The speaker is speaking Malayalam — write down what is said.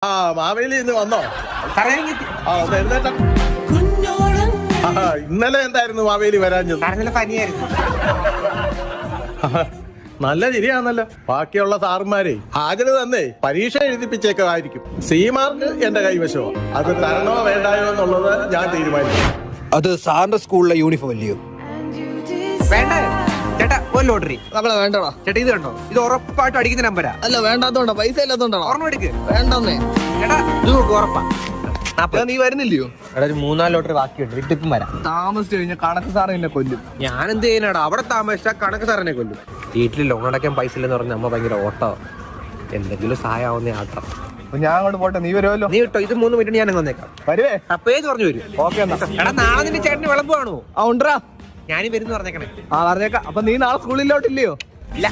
ആ മാവേലി ഇന്ന് വന്നോ? സാറേ എഴുന്നേറ്റ. ഇന്നലെ എന്തായിരുന്നു മാവേലി വരാഞ്ഞത്? സാറിന് പനിയായിരുന്നു. നല്ല ശരിയാണല്ലോ. ബാക്കിയുള്ള സാറുമാരെ ഹാജര് തന്നേ പരീക്ഷ എഴുതിപ്പിച്ചേക്കായിരിക്കും. സി മാർക്ക് എന്റെ കൈവശമോ, അത് തരണോ വേണ്ടായോ എന്നുള്ളത് ഞാൻ തീരുമാനിക്കും. അത് സാറിന്റെ സ്കൂളിലെ യൂണിഫോം അല്ലയോ? വേണ്ട ചേട്ടാ, ഒരു ലോട്ടറി നമ്മളെ വേണ്ടടാ. ചേട്ടാ. ഇത് കണ്ടോ, ഇത് ഉറപ്പായിട്ടും അടിക്കുന്ന നമ്പരാ. അല്ല വേണ്ടാത്തോണ്ടാ, പൈസ ഇല്ലാത്തോണ്ടാണോ? ഓർമ്മ എടുക്ക്. വേണ്ടെന്നേ ചേട്ടാ ഇത് നോക്ക്, ഉറപ്പാ. നീ വരുന്നില്ലയോ? എടാ ഒരു 3-4 ലോട്ടറി ബാക്കിയുണ്ട്, ഇട്ടിപ്പം വരാം. താമസിച്ചു കഴിഞ്ഞാൽ കണക്ക് സാറ് എന്നെ കൊല്ലും. ഞാൻ എന്ത് ചെയ്യാനാടാ, അവിടെ താമസിച്ചാ കണക്ക് സാറിനെ കൊല്ലും. വീട്ടിൽ ലോൺ അടയ്ക്കാൻ പൈസ ഇല്ലെന്ന് പറഞ്ഞ അമ്മ ഭയങ്കര ഓട്ടോ. എന്തെങ്കിലും സഹായമാവുന്ന ആട്ടം. ഞാൻ അങ്ങോട്ട് പോട്ടെ, നീ വരുമല്ലോ. നീ കിട്ടോ, ഇത് 3 മിനിറ്റ് ഞാൻ അങ്ങ് വന്നേക്കാം. വരുവേ? പേജ് പറഞ്ഞു വരും. ഓക്കെ എന്നാ. എടാ നാളെ നിന്റെ ചേട്ടന് വിളമ്പാണോ? ആ ഉണ്ടറാ, ഞാനും വരുന്നു പറഞ്ഞേക്കണേ. ആ പറഞ്ഞേക്കാം. അപ്പൊ നീ നാളെ സ്കൂളിലോട്ടില്ലയോ? ഇല്ല.